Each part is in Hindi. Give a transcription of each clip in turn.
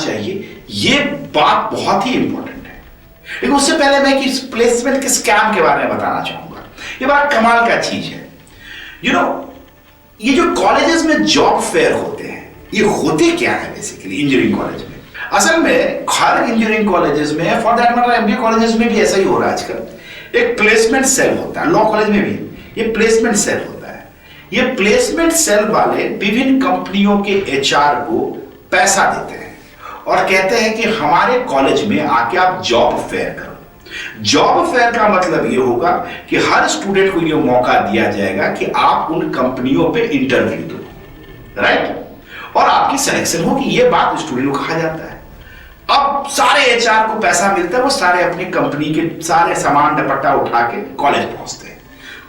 चाहिए, ये बात बहुत ही इंपॉर्टेंट है। लेकिन उससे पहले मैं कि प्लेसमेंट के स्कैम के बारे में बताना चाहूंगा। ये बड़ा कमाल का चीज है। ये जो कॉलेजेस में जॉब फेयर होते हैं, ये होते क्या है बेसिकली इंजीनियरिंग कॉलेज में? असल में हर इंजीनियरिंग कॉलेजेस में, for that matter MBA colleges में भी ऐसा ही हो रहा है आजकल। एक प्लेसमेंट सेल होता है, लॉ कॉलेज में भी ये प्लेसमेंट सेल होता है। ये प्लेसमेंट सेल वाले विभिन्न कंपनियों के एचआर को पैसा देते हैं और कहते हैं कि हमारे कॉलेज में आके आप जॉब फेयर करो। जॉब फेयर का मतलब ये होगा कि हर स्टूडेंट को ये मौका दिया जाएगा कि आप उन कंपनियों पे इंटरव्यू दो, राइट, और आपकी सिलेक्शन होगी। ये बात स्टूडेंट को कहा जाता है। अब सारे एचआर को पैसा मिलता है, वो सारे अपनी कंपनी के सारे सामान दुपट्टा उठा के कॉलेज पहुंचते हैं।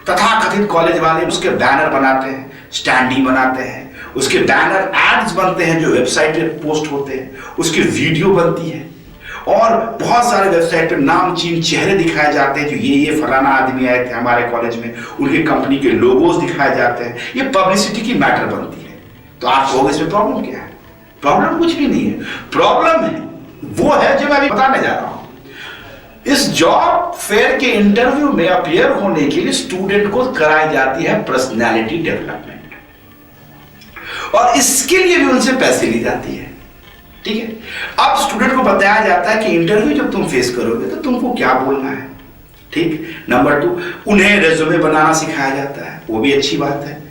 तथाकथित कॉलेज वाले उसके बैनर बनाते हैं, स्टैंडी बनाते हैं, उसके बैनर एड्स बनते हैं जो वेबसाइट पे पोस्ट होते हैं, उसकी वीडियो बनती है और बहुत सारे वेबसाइट पे नाम चीन चेहरे दिखाए जाते हैं, जो ये फलाना आदमी आए थे हमारे कॉलेज में, उनकी कंपनी के लोगोस दिखाए जाते हैं। ये पब्लिसिटी की मैटर बनती है। तो आप कहोगे इसमें प्रॉब्लम क्या है? प्रॉब्लम कुछ भी नहीं है। प्रॉब्लम है वो है जो मैं अभी बताने जा रहा हूं। इस जॉब फेयर के इंटरव्यू में अपीयर होने के लिए स्टूडेंट को कराई जाती है पर्सनैलिटी डेवलपमेंट, और इसके लिए भी उनसे पैसे ली जाती है। ठीक है, अब स्टूडेंट को बताया जाता है कि इंटरव्यू जब तुम फेस करोगे तो तुमको क्या बोलना है। ठीक, नंबर 2, उन्हें रेज्यूमे बनाना सिखाया जाता है, वो भी अच्छी बात है।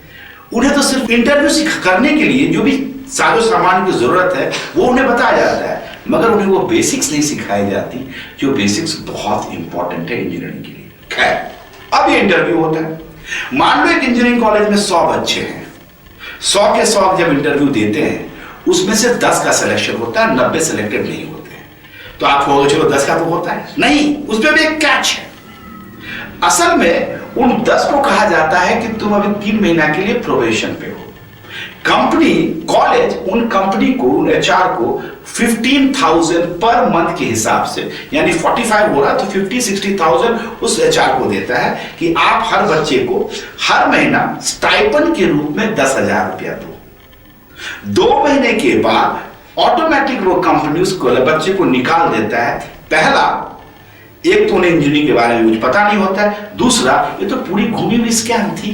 उन्हें तो सिर्फ इंटरव्यू करने के लिए जो भी साजो सामान की जरूरत है वो उन्हें बताया जाता है, मगर उन्हें वो बेसिक्स नहीं सिखाई जाती, जो बेसिक्स बहुत इंपॉर्टेंट है इंजीनियरिंग के लिए। खैर, अब ये इंटरव्यू होता है। मान लो एक इंजीनियरिंग कॉलेज में 100 बच्चे हैं, 100 के 100 जब इंटरव्यू देते हैं, उसमें से 10 का सिलेक्शन होता है, 90 सिलेक्टेड नहीं होते हैं। तो आप कहोगे चलो 10 का तो होता है, नहीं, उसमें भी एक कैच है। असल में उन 10 को कहा जाता है कि तुम अभी 3 महीना के लिए प्रोबेशन पे हो। कंपनी, कॉलेज उन कंपनी को, उन एचआर को 15,000 पर मंथ के हिसाब से, यानी 45 हो रहा तो 50-60,000 उस एचआर को देता है कि आप हर बच्चे को हर महीना स्टाइपेंड के रूप में 10,000 रुपया दो। 2 महीने के बाद ऑटोमेटिक वो कंपनी उस बच्चे को निकाल देता है। पहला, एक तो उन्हें इंजीनियरिंग के बारे में कुछ पता नहीं होता है, दूसरा ये तो पूरी घूमी हुई स्कैम थी।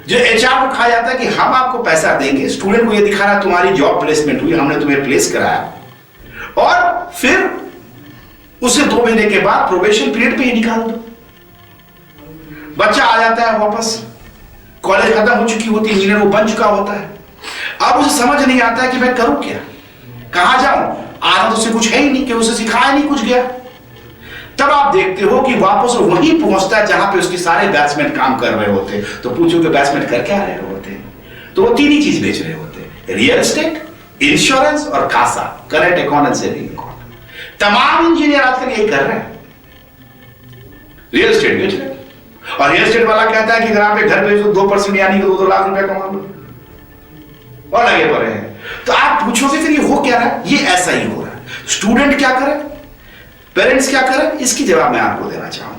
जो एचआर को कहा जाता है कि हम आपको पैसा देंगे, स्टूडेंट को ये दिखाना तुम्हारी जॉब प्लेसमेंट हुई, हमने तुम्हें प्लेस कराया, और फिर उसे 2 महीने के बाद प्रोबेशन पीरियड पे ही निकाल दो। बच्चा आ जाता है वापस, कॉलेज खत्म हो चुकी होती है, इंजीनियर वो बन चुका होता है। अब उसे समझ नहीं आता है कि मैं करूं क्या, कहां जाऊं, आधा तो उसे कुछ है ही नहीं, कि उसे सिखाया नहीं कुछ गया। तब आप देखते हो कि वापस वो वहीं पहुंचता है जहां पे उसके सारे बैट्समैन काम कर रहे होते। तो पूछो कि बैट्समैन कर क्या रहे होते? तो वो 3 ही चीज बेच रहे होते, रियल एस्टेट, इंश्योरेंस और CASA, current account and saving account. तमाम इंजीनियर आजकल यही कर रहे हैं, रियल एस्टेट बेच रहे हैं। और रियल एस्टेट वाला कहता है कि अगर आप घर बेचो 2% यानी कि 2 लाख रुपया कमा लो, और लगे पड़े हैं। तो आप पूछोगे फिर ये हो क्या रहा है? ये ऐसा ही हो रहा है। स्टूडेंट क्या करे, पेरेंट्स क्या करें, इसकी जवाब मैं आपको देना चाहूंगा।